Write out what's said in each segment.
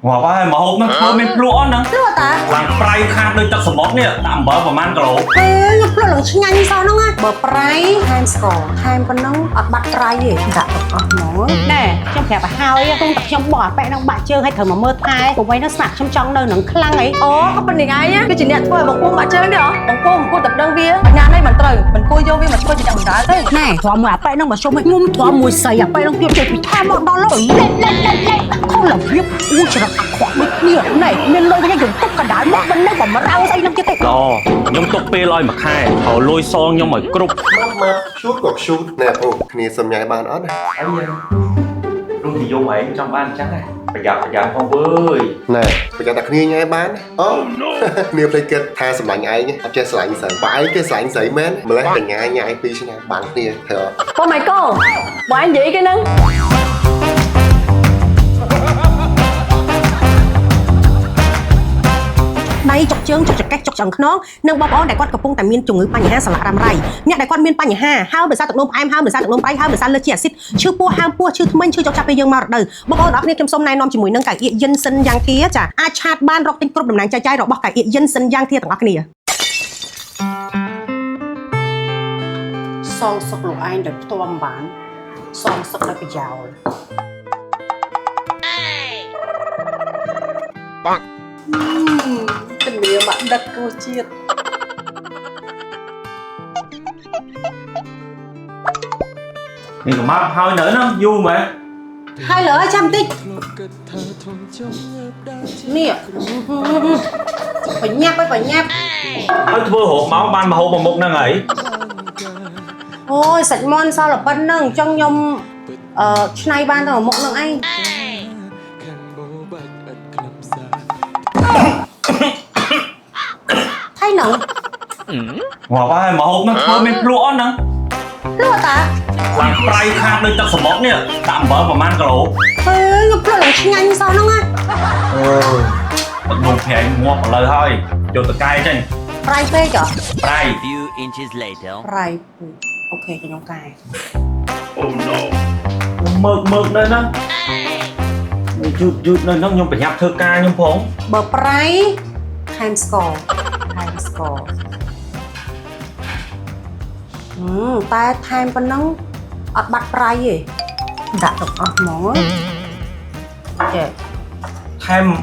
Ngọt quá mà hộp nó thơm men plua nè. Plua ta? Làm prai khang đôi tật sầm mót nè, tạm bỡ vào man cẩu. Ê, nhập plua lần nhanh sao nó á? Bờ prai, ham score, ham con nông, bắt prai gì? Dạ được nó. Nè, trong kẹp hai, tung tập trong bỏ bẹ trong bạ chơi hay thở mà mơ thai, cùng với nó sạc trong nơi nó khăng ấy. Ồ, có phần này ai nhá? Cái chỉ điện thôi bằng cung bạ chơi đấy hả? Bằng cung, cô tập đơn vía. Nhà đây mình trời, mình cô vô vi mình cô chỉ đằng đá thế. Nè, thọ mà bẹ nó mà show mình ngum thọ mùi sầy à bẹ nó tiêu chơi bị tham bọn đó lắm. Lên, không làm việc. Ui trời ơi, khoảng mấy nhiều này nên lôi cái dùng túc cả đá mất bên đây mà rau dây năm cái tệ. Đó, nhung túc bê lôi mà khai, họ lôi son nhung mỏi cục. Mà shoot cuộc shoot nè, ô, kia xâm nhai bàn ớt này. Ấy da, luôn thì vô mày trong ban trắng này. Phải gặp con bơi. Nè, phải cho đặt kia nhai bán. Ô, nếu phải kết tha xâm lạnh ai nhé, áp chế xâm lạnh sẵn. Bãi cái xâm lạnh sấy mến, mà lấy phải nhai pi xe này, bán kia, thấy không? Ô mày cô, bỏ anh gì cái nâng. Đây chọc chương chọc cách chọc chẳng nó nâng bóp ó đại quan cặp pung tại miên trùng ngữបញ្ហា sạ rằm rៃ អ្នកដែលគាត់មានបញ្ហាហើយដោយសារទឹកនោមផ្អែមហើយដោយសារទឹកនោមប្រៃហើយដោយសារលើជាអាស៊ីតឈឺពោះហើមពោះឈឺធ្មេញឈឺចុកចាប់ពេលយើងមករដូវបងប្អូនទាំងអស់គ្នាខ្ញុំសូមណែនាំជាមួយនឹងកៅអៀយិនសិនយ៉ាងធាចាអាចឆាតបានរកទិញគ្រប់តំណែងចែកចាយរបស់កៅអៀយិនសិនយ៉ាងធាទាំងអស់គ្នាសងសឹកលោកឯងដោយផ្ទាល់បានសងសឹកដោយប្រយោលបងជំនាញបាក់ដឹករសជាតិនេះក៏មកហើយនៅហ្នឹងយូរមែនហើយលើចាំតិចនេះបញ្ញាប់ហើយហើយធ្វើហូបមកបានមកហូបមកមុខហ្នឹងហើយអូយសាច់មាន់សល់តែប៉ុណ្្នឹងចង់ខ្ញុំឆ្នៃបានតែមុខហ្នឹងឯងហើយនឹងងอquá mà hộp nó thơm men plua nè plua ta làm prai khang đôi tật sầm mót nè, tạm bỡ vào man cẩu. Ê, nhập plua lần nhanh sao nó á? Một phèn ngọt lời thôi, cho tờ cay trên. Prai phê chở? Prai. Few inches later. Prai, ok cho nhóm cay. Oh no. Mực đây nó. Chút đây nó nhung phải nhặt thơ ca nhung phóng. Bờ prai, time score. Ta time con nóng ọt bắt prai gì? Đã được ọt món. Ok. Thêm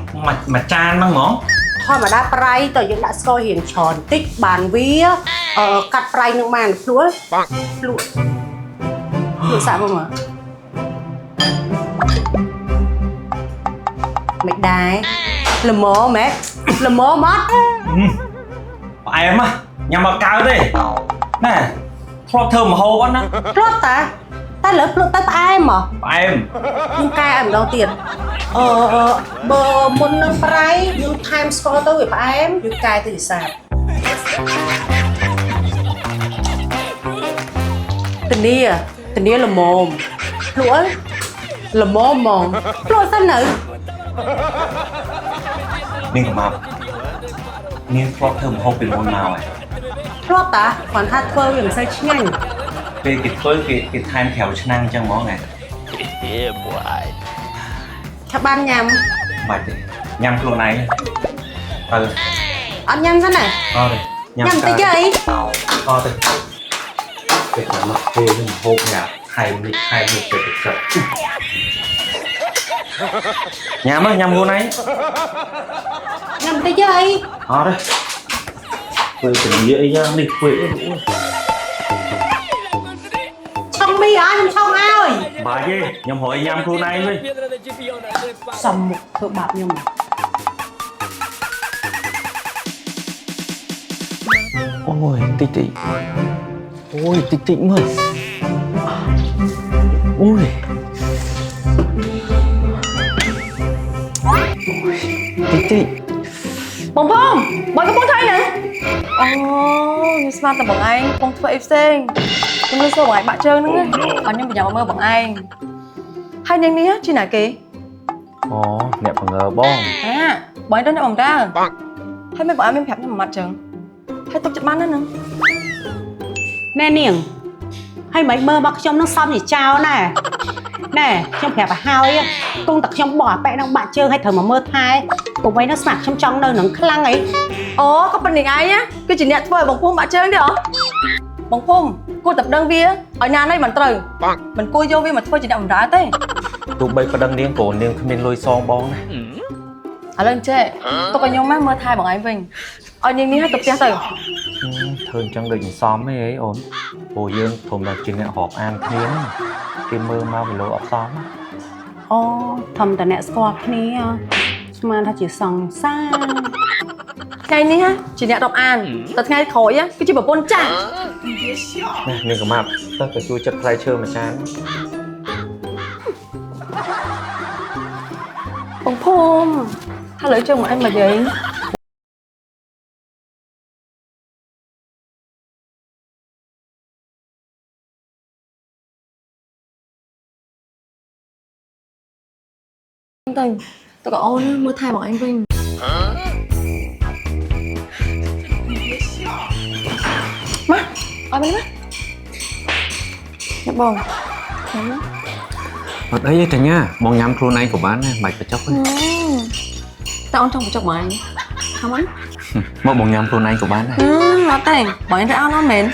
mà chan nó món. Thôi mà đã prai tờ những đã score hiền tròn tích bàn vía cắt prai nước màn lúa sao không ạ? Mày đài làm mơ mẹ làm mơ mất em á nhằm vào cao đi nè thọt thơm mà hô á thọt ta ta lớp lụt ta em mà em nhưng cay em đầu tiên bờ môn nâng prai nhưng time score tôi với em nhưng cay từ sạp tình đi là mồm lũa là mồm lũa sao nữ nên mà nên thọt thơm hôเป็นmôn nào ấy thọt ta còn hát phơi làm sao nhanh cái time theo năng trong món này Yeah, boy. các bạn nhầm mày nhằm luôn này ăn nhầm thế này thôi nhầm tới chơi thôi để mà mặc phê nhưng hộp nhà hai mươi được sợ nhằm á nhằm luôn này nhầm tới chơi thôi đấy quê tình nghĩa ra đi quê xong mi ở trong xong ơi bà gì nhằm hỏi nhằm luôn này đi xong một thợ bạc nhưng mà ôi tị ôi tị mà ôi tị bông phong bọn có bông thay nè nhưng smart là bọn anh bông thuê em xinh nhưng lưu số bọn anh bạn trơn nữa nhưng mà nhà mơ bọn anh hai nhanh đi á chị nãy kì nè bằng ngờ bông bọn anh đến vòng ra hay mấy bọn em phép nhưng mà mặt trơn hay tục chật mắt nữa nè niềng hay mấy mơ bác trong nó xong thì chào nè trong phép hao ấy គង់តែខ្ញុំបោះអាប៉ែនឹងបាក់ជើងឲ្យត្រូវមកមើលថែពុំអីនោះស្នាក់ខ្ញុំចង់នៅនឹងខ្លាំងអី អូក៏ប៉ុណ្្នឹងឯងណាគឺជាអ្នកធ្វើឲ្យបងភូមិបាក់ជើងទេហ៎បងភូមិគួរតែដឹងវាឲ្យណានេះមិនត្រូវមិនគួរយកវាមកធ្វើជាអ្នកបម្រើទេ ទោះបីប្តឹងនាងក៏នាងគ្មានលុយសងបងណា ឥឡូវចេះទុកឲ្យខ្ញុំមកមើលថែបងឯងវិញឲ្យនាងនេះឲ្យទៅផ្ទះទៅ ធ្វើអញ្ចឹងដូចមិនសមទេអីអូនព្រោះយើងធំតែជាអ្នករាប់អានគ្នាហ្នឹងគេមើលមកវាលោអត់សម អូធំតែអ្នកស្គាល់គ្នាស្មានថាជាសង្សារ ថ្ងៃនេះជាអ្នករាប់អានតែថ្ងៃក្រោយគឺជាប្រពន្ធចាស់ ណានាងកំាប់ទៅជួយចិត្តផ្លែឈើមួយចាន បងភូមិឥឡូវជើងមកអីមកយាយទៅទៅក៏អូនមើលថែបងឯងវិញមកឲ្យវិញមកបងខ្ញុំ អត់អីទេតាញ៉ាបងញ៉ាំខ្លួនឯងក៏បានដែរមិនបាច់បញ្ចុកទេ តើអូនចង់បញ្ចុកបងឯងថាមិន មកបងញ៉ាំខ្លួនឯងក៏បានដែរ អត់ទេបងឯងរអើនអត់មែន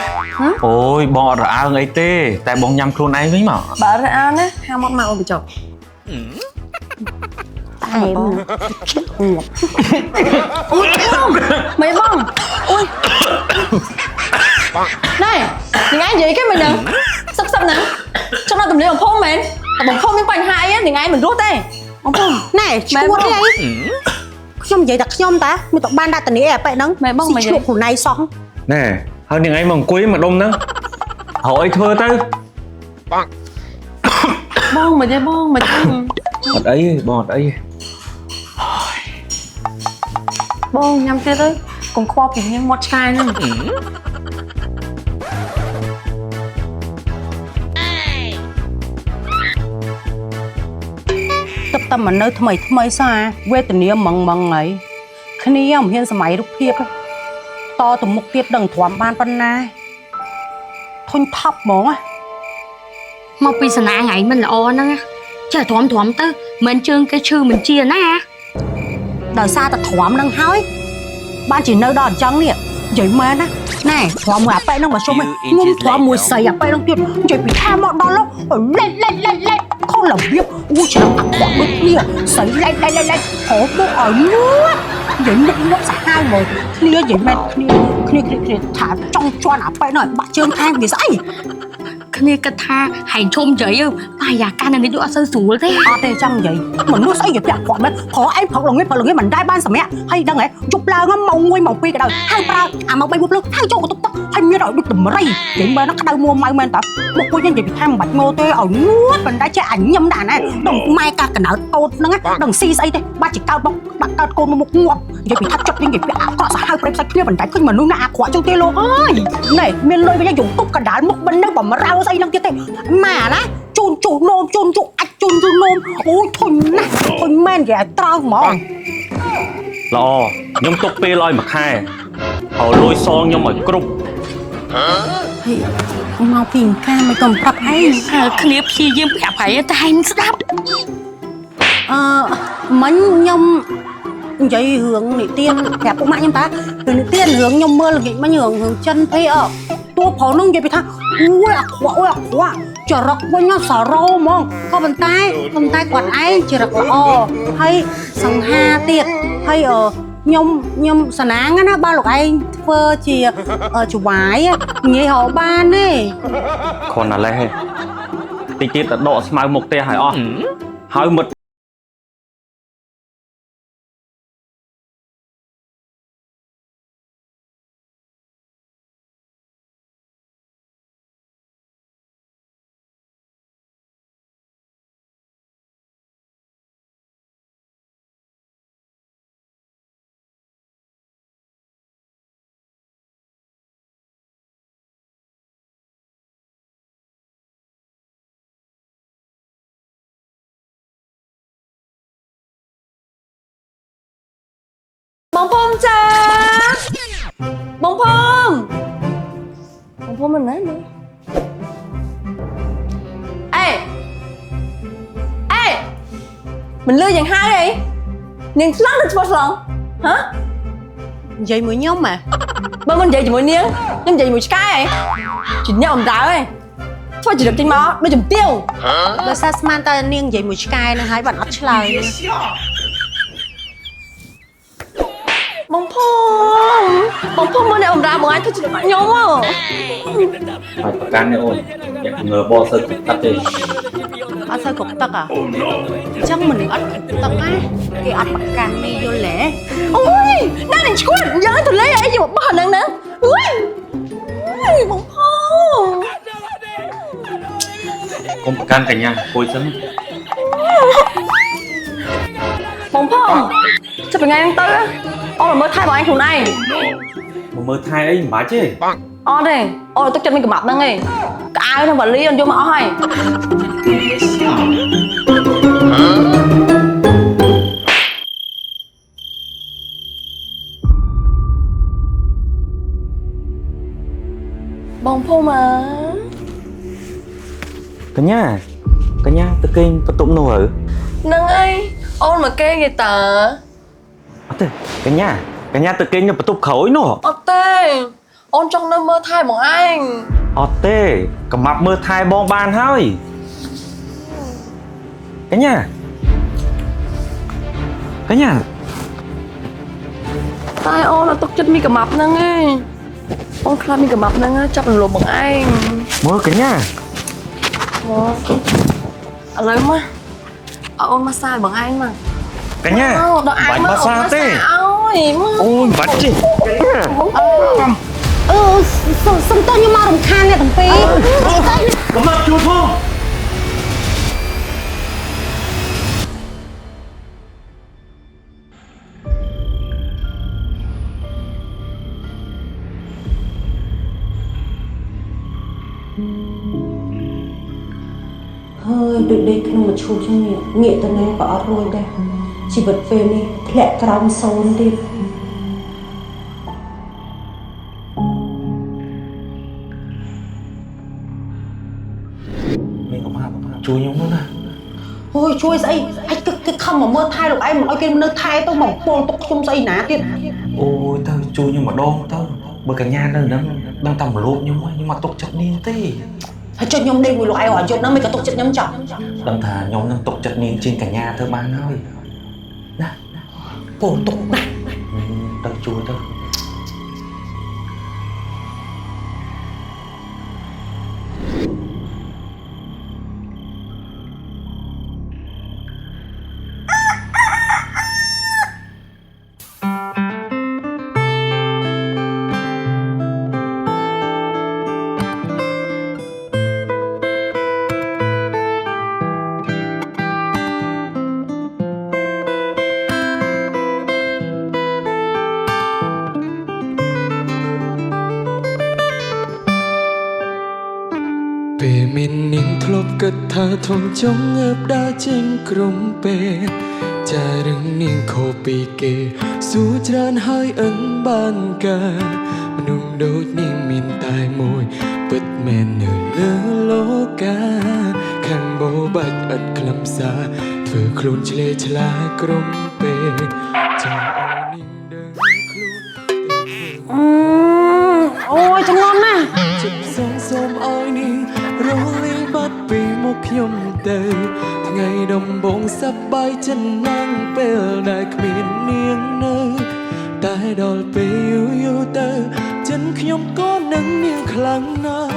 អូយបងអត់រអើងអីទេតែបងញ៉ាំខ្លួនឯងវិញមក បើរអើនណាហាមកមកអូនបញ្ចុក តែម អូយមិនបងអូយណែថ្ងៃនិយាយគេមិនដឹងសឹកហ្នឹងចង់ដល់ទំនេរបងភូមិមែនតែបងភូមិមានបញ្ហាអីថ្ងៃមិនរស់ទេបងភូមិ ណែឈួតទេអីខ្ញុំនិយាយតែខ្ញុំតាមិនទៅបានដាក់តនីអាប៉ែហ្នឹង មែនបងមិននិយាយ ឈ្លក់ខ្លួនឯងសោះ ណែហើយនាងឯងមកអង្គុយមកដុំហ្នឹងហៅអីធ្វើទៅ បងមិនទេបងមិនទេ អត់អីទេបងអត់អីទេ បងញ៉ាំទៀតទៅកុំខ្វល់ពីញ៉ាំមាត់ឆ្កែហ្នឹង ទឹកតែមកនៅថ្មីថ្មីសោះអាវេទនាម៉ងម៉ងហើយគ្នាមិនហ៊ានសម័យរូបភាពទេតទៅមុខទៀតដឹងទ្រាំបានប៉ុណ្ណាធុញថប់ហ្មង មកពីសាលាថ្ងៃមិនល្អហ្នឹងចេះទ្រាំទៅមិនជើងគេឈឺមិនជាណា ដោយសារតែទ្រាំនឹងហើយបានជានៅដល់អញ្ចឹងនេះនិយាយមែនណាណែទ្រាំមួយអាប៉ែហ្នឹងមកជុំងុំទ្រាំមួយស្រីអាប៉ែហ្នឹងទៀតនិយាយពីថាមកដល់លោកលេចខុសរបៀបអូឆ្នាំអាក់គាត់ដូចគ្នាស្រីលេចហៅមកឲ្យមួយនិយាយមុខសាហាវមកគ្នានិយាយមែនគ្នាថាចង់ជន់អាប៉ែហ្នឹងឲ្យបាក់ជើងខាងវាស្អី គ្នាគិតថាហែងឈុំជ័យបាយយ៉ាកាននេះដូចអត់សូវស្រួលទេ អត់ទេចង់និយាយមនុស្សស្អីវាពាក់គាត់មែនព្រោះឯងព្រឹកល្ងាចមិនដែរបានសម្រាប់ហើយដឹងហ៎ជប់ឡើងម៉ោង1ម៉ោង2ក៏ដោយហើយប្រើអាម៉ោង3មកភ្លឺហើយចូលទៅទឹកហើយមានឲ្យដូចតម្រៃនិយាយមែនក្តៅមួម៉ៅមែនតើមកពួកយើងនិយាយពីថាមិនបាច់ងោទេឲ្យងួតប៉ុន្តែចេះអញញឹមដែរណាដឹងម៉ែកាកណៅតូតហ្នឹងដឹងស៊ីស្អីទេបាច់ជាកើតមកដាក់កើតកូនមកងាប់និយាយពីថាចិត្តយើងនិយាយពីអាក្រក់សាហាវព្រៃផ្សាច់គ្នាប៉ុន្តែឃើញមនុស្សណាអាក្រក់ចឹងទេលោកអើយណែមានលុយវិញយើងទុកកណ្ដាលមុខមិននឹងបំរើស្អីនឹងទៀតទេម៉ាណាជូននោមជូនអាចជូននោមអូយធុញណាស់ធុញមែនគេឲ្យត្រង់ហ្មង ល្អខ្ញុំទុកពេលឲ្យមួយខែហើយលុយសងខ្ញុំឲ្យគ្រប់ មកពីកាមិនតំប្រាប់អី គ្នាព្យាយាមប្រាប់ហើយតែហែងស្ដាប់ មិញខ្ញុំនិយាយរឿងនិទានប្រាប់ពុកម៉ាក់ខ្ញុំតារឿងនិទានរឿងខ្ញុំមើលល្ងាចមិញរឿងចិនទេអតួប្រុសនោះនិយាយពីថាអូយអាក្រក់ចរិតវិញសរោហ្មងក៏ប៉ុន្តែគាត់ឯងចរិតល្អហើយសង្ហាទៀតហើយខ្ញុំសណាងណាបើលោកឯងធ្វើជាចវាយងាយរកបានទេ គ្រាន់តែលេះទេតិចទៀតទៅដកស្មៅមុខផ្ទះឲ្យអស់ហើយមិត្តបងភូមិចាបងភូមិមិនណាអេ mình lừa dạng hai đấy niềng lắm được chưa lòng hả vậy mới nhóc mà bao mình vậy chỉ mỗi niềng nhưng vậy mỗi cái chỉ nhau làm đá ấy thôi chỉ được trên máu đôi chùm tiêu ដោយសារស្មានតែនាងនិយាយមួយឆ្កែនឹងហើយបានអត់ឆ្លើយ bông phong mới này ông ra một ai thôi chỉ được bạn nhóm à ហើយប្រកាន់នេះអូនយ៉ាងងើបសើទឹកតាត់ទេ អត់សូវគ្រប់ទឹកអញ្ចឹងមនុស្សអត់គ្រប់ទឹកណាគេអត់ប្រកាន់នេះយល់ទេ ôi nay này chú giờ tụi lấy ai gì một bờ nè nè ui bông phong កុំប្រកាន់កញ្ញាគួយសិន bông phong sao phải ngay ăn tư á ô là mới thay bọn anh thùng này មកមើលថែអីមិនបាច់ទេ ô đây ô là tôi chân mình cầm mặt nè nghe cái ai trong vật lý anh vô mà hay bông phong mà កញ្ញាទៅគេងបន្ទប់នោះហ៎ nâng ấy ôn mà kê người ta អត់ទេកញ្ញាទៅគេងនៅបន្ទប់ក្រោយនោះ ôn tê ôn trong nơi mơ thai bọn anh អត់ទេកំាប់មើលថែបងបានហើយកញ្ញា tai ôn là tóc chân mi cầm mập nâng ấy ôn khla mi cầm mập nâng á chắc là lùm bọn anh មើលកញ្ញា ở lấy mà ở ôn massage bằng anh mà កញ្ញា đó ai mà ôn massage ôi អូយបាច់ទេ សុំតើខ្ញុំមករំខានអ្នកទាំងពីរ កំណត់ជួបផង ហើយដូចដេកក្នុងមឈូសចឹងងាកទៅណាក៏អត់រួចដែរជីវិតពេលនេះធ្លាក់ក្រោមសូន្យទៀត មានកំហាប់ជួយខ្ញុំនោះណា អូយជួយស្អីអាចគេខំមកមើលថែលោកឯងមិនអោយគេនៅថែទៅមកពលទុកខ្ញុំស្អីណាទៀត អូយទៅជួយខ្ញុំម្ដងទៅបើកញ្ញានៅហ្នឹងដឹងតែមលូបខ្ញុំមកទុកចិត្តនាងទេ ហើយចុះខ្ញុំដេកមួយលោកឯងអត់យប់ហ្នឹងមិនក៏ទុកចិត្តខ្ញុំចោះ ដឹងថាខ្ញុំនឹងទុកចិត្តនាងជាងកញ្ញាធ្វើបានហើយណា ពលទុកណាស់ ទៅជួយទៅ ពេលមាននាងធ្លាប់គិតថាធំចង់ងើបដើរចេញក្រុមពេលចារឿងនាងខុសពីគេសួរច្រើនហើយអិនបានការមនុស្សដូចនាងមានតែមួយពិតមែននៅលើលោកាខាងបោបាច់ឥតខ្លឹមសារធ្វើខ្លួនឆ្លេឆ្លាក្រុមពេលចាំឲ្យនាងដឹងខ្លួន អូយចងំណាស់ ចិត្តសូមឲ្យនាងរលាយបាត់ពីមុខខ្ញុំទៅថ្ងៃដំបូងសប្បាយចិត្តណាស់ពេលដែលគ្មាននាងនៅតែដល់ពេលយូរទៅចិនខ្ញុំក៏នឹងនាងខ្លាំងណាស់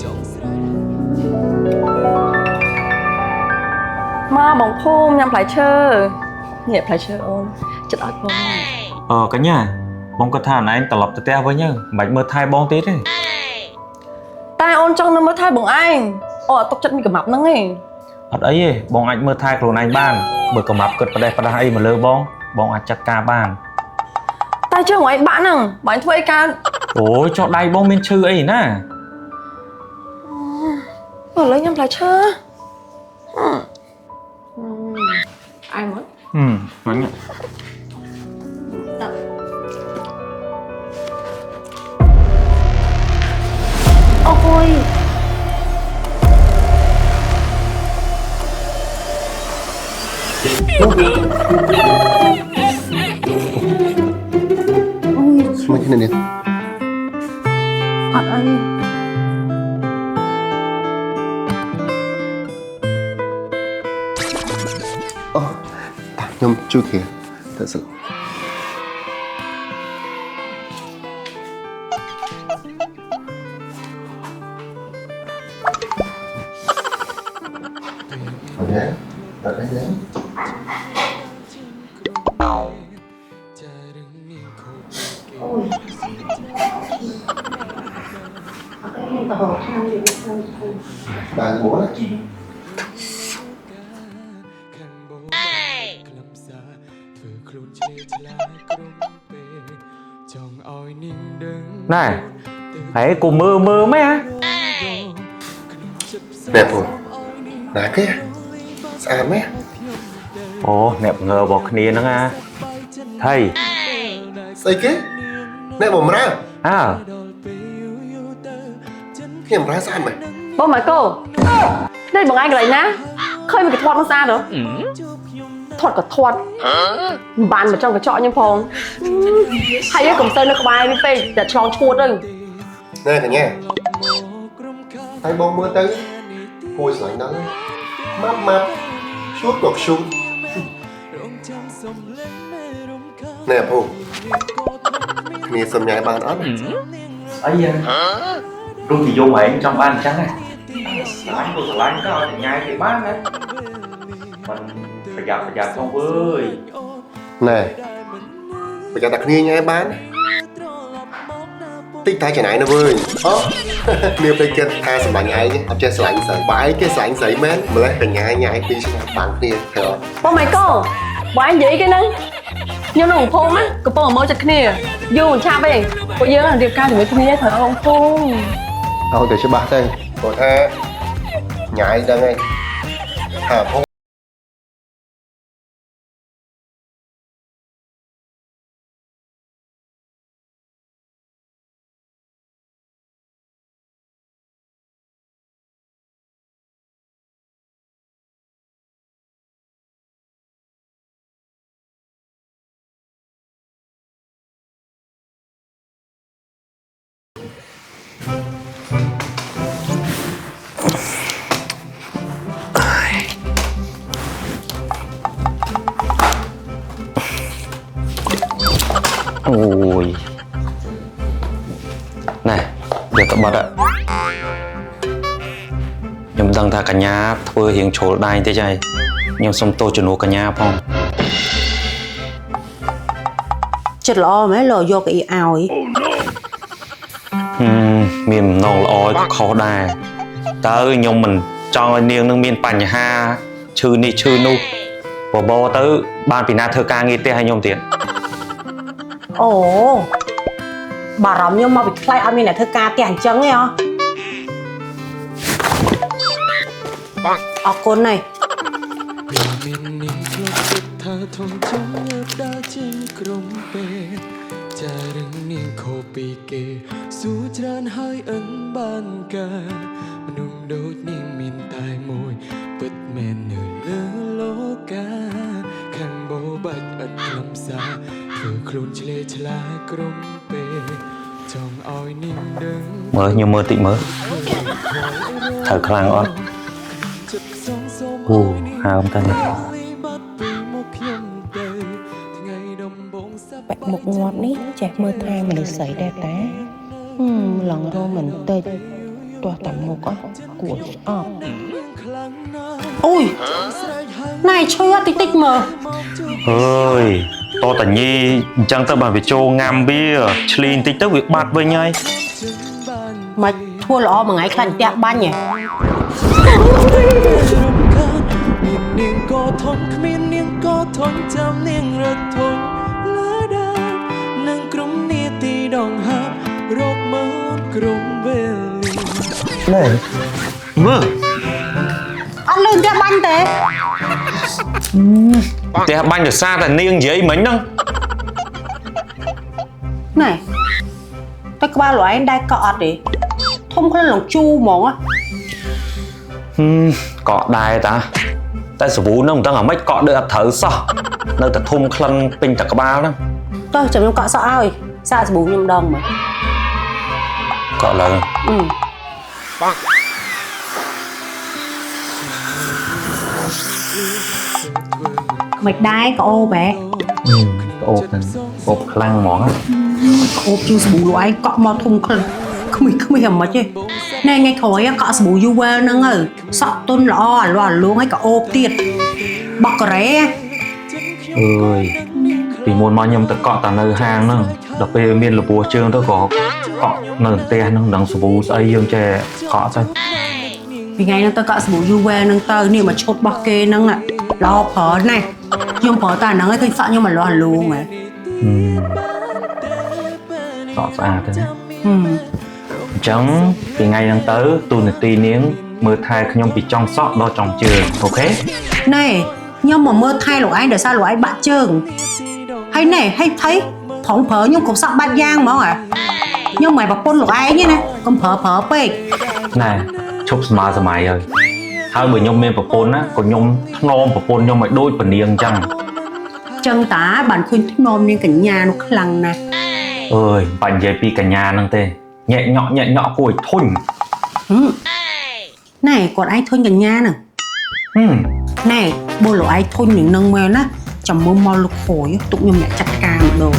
ចង់ស្រែក mà bông phong nhằm phải chơi nhẹ phải chơi ôn chất ớt bông កញ្ញាបងគាត់ថាណែត្រឡប់ទៅផ្ទះវិញមិនបាច់មើលថែបងទៀតទេ tai ôn trong nơi mơ thai bọn anh ô tóc chân mi cầm mập nâng ấy អត់អីទេបងអាចមើលថែខ្លួនឯងបានបើកំាប់គិតប្រដេះប្រដាស់អីមកលើបងអាចចាត់ការបាន tai chơi của anh bạn nè bạn thuê ca អូយចុះដៃបងមានឈឺអីណា ở lấy nhằm phải chơi ai mất ហ្នឹង អូយ Hãy subscribe cho kênh Ghiền Mì Gõ để không bỏ lỡ Mấy cái này nè. អត់អី Nhưng chưa kìa. Thật sự. Ở đấy. Ở đấy đấy. បានបួនណែហើយគូមើលមើលមែន nè phụ nè cái sao mấy អូអ្នកងើរបស់គ្នាហ្នឹងអាថៃ sao cái nè bồm ra អើ cái bồm ra sao mày បងម៉ែកូនេះបងឯងកន្លែងណាឃើញវាកធាត់នោះស្អាតហ៎ធាត់ក៏ធាត់បានមកចង់កញ្ចក់ខ្ញុំផងហើយកុំទៅនៅក្បែរវាពេកតែឆ្លងឈួតទៅ nè cả nhà tay bông mưa tới cùi sợi đó mát mát suốt cột xuống nè phụ nghe xâm nhai bàn ớt អីរុំនិយមឯងចង់បានអញ្ចឹងណាឆ្លាញ់ក៏ឆ្លាញ់ទៅឲ្យញ៉ាយគេបានណាមិនប្រយ័ត្នផងអើយ nè bây giờ đặt nghe nhai bán tích tay chả nãy nó vơi nếu phải kết tha sầm lạnh ai nhé ở trên sảnh sợi bãi cái sảnh sợi mến mà lấy hình nhai nhai tí xem bạn kia hiểu បងម៉ែកូបងឯងនិយាយគេហ្នឹងខ្ញុំនៅភូមិណាកំពុងមើលចិត្តគ្នាយូរមិនឆាប់ទេពួកយើងរៀបការជាមួយគ្នាត្រូវអងភូមិ thôi để cho bác đây còn tha nhai ra ngay thả phong ôi này việc tập bật ạ nhưng rằng ta cả nhà thôi hiện chỗ đai thế này nhưng xong tôi chuyển hộ cả nhà phong ចិត្តល្អមែនលោយកអីឲ្យ មាននងល្អក៏ខុសដែរតើខ្ញុំមិនចង់ឲ្យនាងនឹងមានបញ្ហាឈឺនេះឈឺនោះបបទៅបានពីណាធ្វើការងារផ្ទះឲ្យខ្ញុំទៀត អូបារម្ភខ្ញុំមកពីខ្លាចអត់មានអ្នកធ្វើការផ្ទះអញ្ចឹងទេហ៎អរគុណហើយ មាននាងធ្លាប់គិតថាធំចង់ងើបដើរចេញក្រុមពេលចារឹងនាងខុសពីគេសួរច្រើនហើយអិនបានការមនុស្សដូចនាងមានតែមួយពិតមែននៅលើលោកកាខាងបោបាច់អត់ខ្លឹមសារធ្វើខ្លួនឆ្លេឆ្លាក្រុមពេលចង់ឲ្យនាងដឹង មើលខ្ញុំមើលតិចមើលត្រូវខ្លាំងអត់អូហើមតានេះ បែកមុខងាប់នេះចេះមើលថែមនុស្សស្រីដែរតាឡងរោមិនតិចទាស់តែមុខអត់គួរអត់អូយណៃឈឺតិចតិចមើល អើយតតញីអញ្ចឹងទៅបានវាចូលងាំវាឆ្លីបន្តិចទៅវាបាត់វិញហើយ មិនធ្វើល្អមួយថ្ងៃខ្លាញ់ផ្ទះបាញ់ហ៎ មាននាងក៏ធន់គ្មាននាងក៏ធន់ចាំនាងរត់ធន់លើដើរនឹងក្រុមនីតិដងហាប់រកមកក្រុមវេលា ណែមើល អត់លឿនផ្ទះបាញ់ទេ ផ្ទះបាញ់ដោយសារតែនាងនិយាយមិញហ្នឹង ណែតែក្បាលលួយឯងដែរក៏អត់ទេធំខ្លួនឡងជូហ្មង កក់ដែរតា តែសាប៊ូហ្នឹងមិនដឹងអាម៉េចកក់ដូចអត់ត្រូវសោះនៅតែធំក្លិនពេញតែក្បាលហ្នឹង ទៅចាំខ្ញុំកក់សក់ឲ្យសាកសាប៊ូខ្ញុំដងមើល កក់ឡើង មិនដែរក៏អូបែ អូបហ្នឹងអូបខ្លាំងហ្មង អូបជូរសាប៊ូលោកឯងកក់មកធំខ្លាំងគ្មានអាម៉េចទេណែថ្ងៃក្រោយកក់សាប៊ូយូវែលហ្នឹងទៅសក់ទុនល្អអាលួលងហើយក៏អូបទៀតបកការ៉េ អើយពីមុនមកខ្ញុំទៅកក់តានៅហាងហ្នឹងដល់ពេលមានលពោះជើងទៅក៏កក់នៅផ្ទះហ្នឹងដឹងសាប៊ូស្អីយើងចេះកក់ទៅ ពីថ្ងៃហ្នឹងទៅកក់សាប៊ូយូវែលហ្នឹងទៅនេះមកឈុតរបស់គេហ្នឹងល្អប្រើណាស់ខ្ញុំប្រើតែហ្នឹងឯងឃើញសក់ខ្ញុំអាលួលហ៎ សក់ស្អាតទេអញ្ចឹងពីថ្ងៃហ្នឹងទៅទូនាទីនាងមើលថែខ្ញុំពីចុងសក់ដល់ចុងជើងអូខេ ណែខ្ញុំមកមើលថែលោកឯងដោយសារលោកឯងបាក់ជើងហើយណែហើយថៃប្រងប្រើខ្ញុំគ្រប់សក់បាច់យ៉ាងហ្មងខ្ញុំមិនប្រពន្ធលោកឯងទេណាកុំប្រើពេក ណែឈប់ស្មើសម័យហើយហើយបើខ្ញុំមានប្រពន្ធណាក៏ខ្ញុំថ្នមប្រពន្ធខ្ញុំឲ្យដូចពនាងអញ្ចឹង ចឹងតាបានឃើញធ្នមនាងកញ្ញានោះខ្លាំងណាស់ អើយបាញ់និយាយពីកញ្ញាហ្នឹងទេញែកញក់គួរឲ្យធុញ ណែគាត់ឯងធុញកញ្ញាហ្នឹងណែបើលោកឯងធុញនឹងមែនណាចាំមើលមកលោកគ្រួយទុកខ្ញុំអ្នកចាត់ការម្ដង